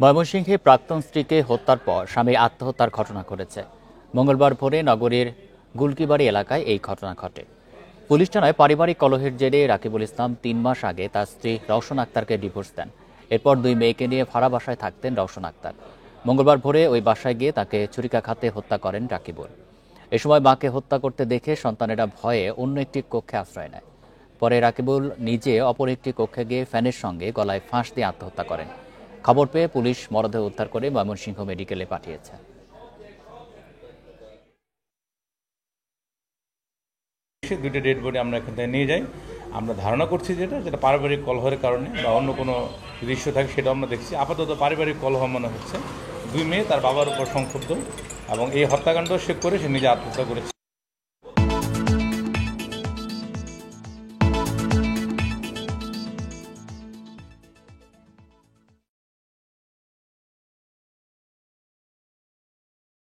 ময়মনসিংহে প্রাক্তন স্ত্রীকে হত্যার পর স্বামী আত্মহত্যার ঘটনা ঘটেছে। মঙ্গলবার ভোরে নগরীর গুলকিবাড়ি এলাকায় এই ঘটনা ঘটে। পুলিশ জানায়, পারিবারিক কলহের জেরে রাকিবুল ইসলাম ৩ মাস আগে তার স্ত্রী রওশন আক্তারকে ডিভোর্স দেন। এরপর 2 মেয়েকে নিয়ে ভাড়া বাসায় থাকতেন রওশন আক্তার। মঙ্গলবার ভোরে ওই বাসায় গিয়ে তাকে ছুরিকাঘাতে হত্যা করেন রাকিবুল। এ সময় মাকে হত্যা করতে দেখে সন্তানেরা ভয়ে অন্য একটি কক্ষে আশ্রয় নেয়। পরে রাকিবুল নিজে অপর একটি কক্ষে গিয়ে ফ্যানের সঙ্গে গলায় ফাঁস দিয়ে আত্মহত্যা করেন। খবর পেয়ে পুলিশ মরদেহ উদ্ধার করে ময়মনসিংহ মেডিকেলে পাঠিয়েছে। দুইটা ডেড বডি আমরা এখান থেকে নিয়ে যাই। আমরা ধারণা করছি যেটা পারিবারিক কলহের কারণে বা অন্য কোনো দৃশ্য থাকে সেটা আমরা দেখছি। আপাতত পারিবারিক কলহ মনে হচ্ছে। 2 মেয়ে তার বাবার উপর সংক্ষুব্ধ এবং এই হত্যাকাণ্ড সে করে সে নিজে আত্মহত্যা করেছে।